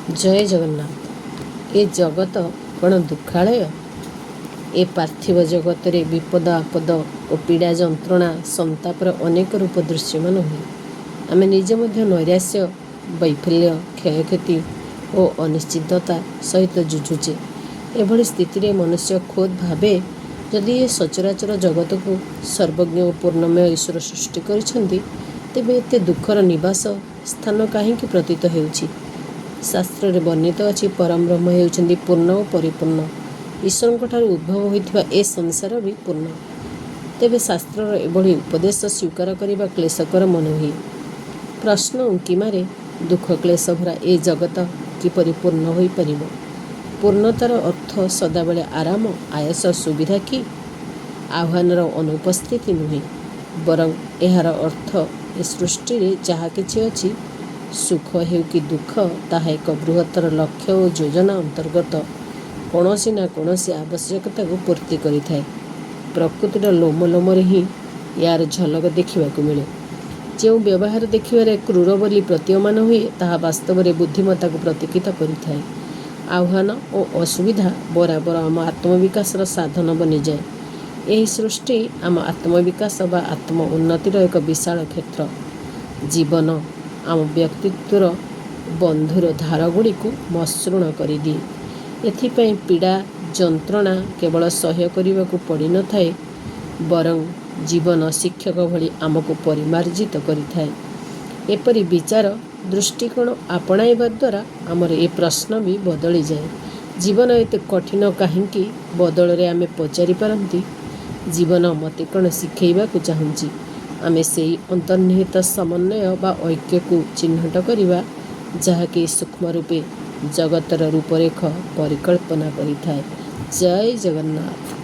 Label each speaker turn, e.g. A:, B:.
A: जय जगन्नाथ। ए जगत कौन दुखालय? ए पार्थिव जगत रे विपद आपद और पीड़ा जंत्रणा संतापर अनेक रूप दृश्यमान हुए। आमे निजे मध्य नैराश्य वैफल्य क्षयक्षति और अनिश्चितता सहित जुझुचे। एभली स्थिति रे मनुष्य खोद भावे जदि ये सचराचर जगत को सर्वज्ञ और पूर्णमय ईश्वर सृष्टि करिछन्ति तेबे एते दुखर निवास स्थान कहीं प्रतीत हेउछि। शास्त्र रे वर्णित अछि परम ब्रह्म हेउछन्ति पूर्ण और परिपूर्ण। ईश्वर ठारू उद्भव होइथिबा ए संसार भी पूर्ण। तेबे शास्त्रर एभली उपदेश स्वीकार करिबा क्लेशकर मन हुए। प्रश्न उंकिमारे दुख क्लेश भरा ए जगत किपरि पूर्ण होई परिबो? पूर्णतार अर्थ सदाबेले आराम आयस सुविधा कि आह्वानर अनुपस्थिति नुहे, बरं एहार अर्थ ए सृष्टि रे जहा किछि अछि सुख हेउ कि दुख ताहा एक बृहत्तर लक्ष्य और योजना अंतर्गत कौनसी ना कौनसी आवश्यकता को पूर्ति करिथाए। प्रकृतिर लोमलोम ही यार झलक देखा मिले। जो व्यवहार देखिबारे क्रूर बोली प्रतीयमान हुए ताहा वास्तव में बुद्धिमत्ता को प्रतीकित करिथाए। आह्वान और असुविधा बराबर आम आत्मविकास साधन बनी जाए। यही सृष्टि आम आत्मविकास बा आत्म उन्नतिर एक विशाल क्षेत्र। जीवन आम व्यक्तित्वर बंधुर धारगुड़ी को मसृण कर दिए। एथिपाई पीड़ा जंत्रणा केवल सह्य करने को पड़ न थाए, बरं जीवन शिक्षक भली आमको परिमार्जित करिथाए। एपरि विचार दृष्टिकोण आपणाइबा द्वारा आमर ए प्रश्न भी बदली जाए। जीवन एते कठिन कहीं बदल रे आमे पचारि पारंती जीवन मते कण शिखेइबा को चाहूँची। आमे सेई अंतर्निहित समन्वय बा ऐक्य को चिन्हट करिबा जहाँकि सूक्ष्म रूपे जगतर रूपरेख परिकल्पना करिथाए। जय जगन्नाथ।